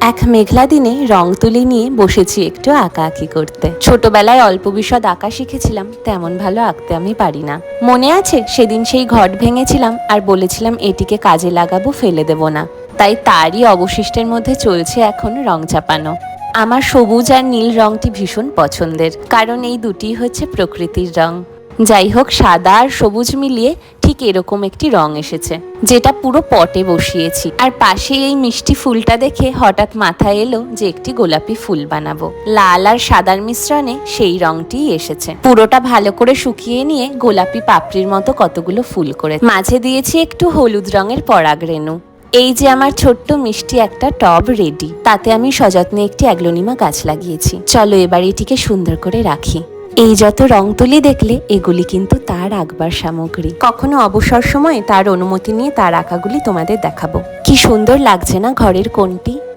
এক মেঘলা দিনে রং তুলি নিয়ে বসেছি একটু আঁকাআঁকি করতে। ছোটবেলায় অল্প বিশদ আঁকা শিখেছিলাম, তেমন ভালো আঁকতে আমি পারি না। মনে আছে সেদিন সেই ঘট ভেঙেছিলাম আর বলেছিলাম এটিকে কাজে লাগাবো, ফেলে দেব না। তাই তারই অবশিষ্টের মধ্যে চলছে এখন রং চাপানো। আমার সবুজ আর নীল রংটি ভীষণ পছন্দের, কারণ এই দুটি হচ্ছে প্রকৃতির রং। যাই হোক, সাদা আর সবুজ মিলিয়ে ঠিক এরকম একটি রং এসেছে, যেটা পুরো পটে বসিয়েছি। আর পাশে এই মিষ্টি ফুলটা দেখে হঠাৎ মাথায় এলো যে একটি গোলাপি ফুল বানাবো। লাল আর সাদার মিশ্রণে সেই রংটিই এসেছে। পুরোটা ভালো করে শুকিয়ে নিয়ে গোলাপি পাপড়ির মতো কতগুলো ফুল করে মাঝে দিয়েছি একটু হলুদ রঙের পরাগ রেণু। এই যে আমার ছোট্ট মিষ্টি একটা টব রেডি। তাতে আমি সযত্নে একটি অ্যাগ্লোনিমা গাছ লাগিয়েছি। চলো এবার এটিকে সুন্দর করে রাখি। এই যত রং তুলি দেখলে, এগুলি কিন্তু তার আঁকবার সামগ্রী। কখনো অবসর সময়ে তার অনুমতি নিয়ে তার আঁকাগুলি তোমাদের দেখাবো। কি সুন্দর লাগছে না ঘরের কোণটি?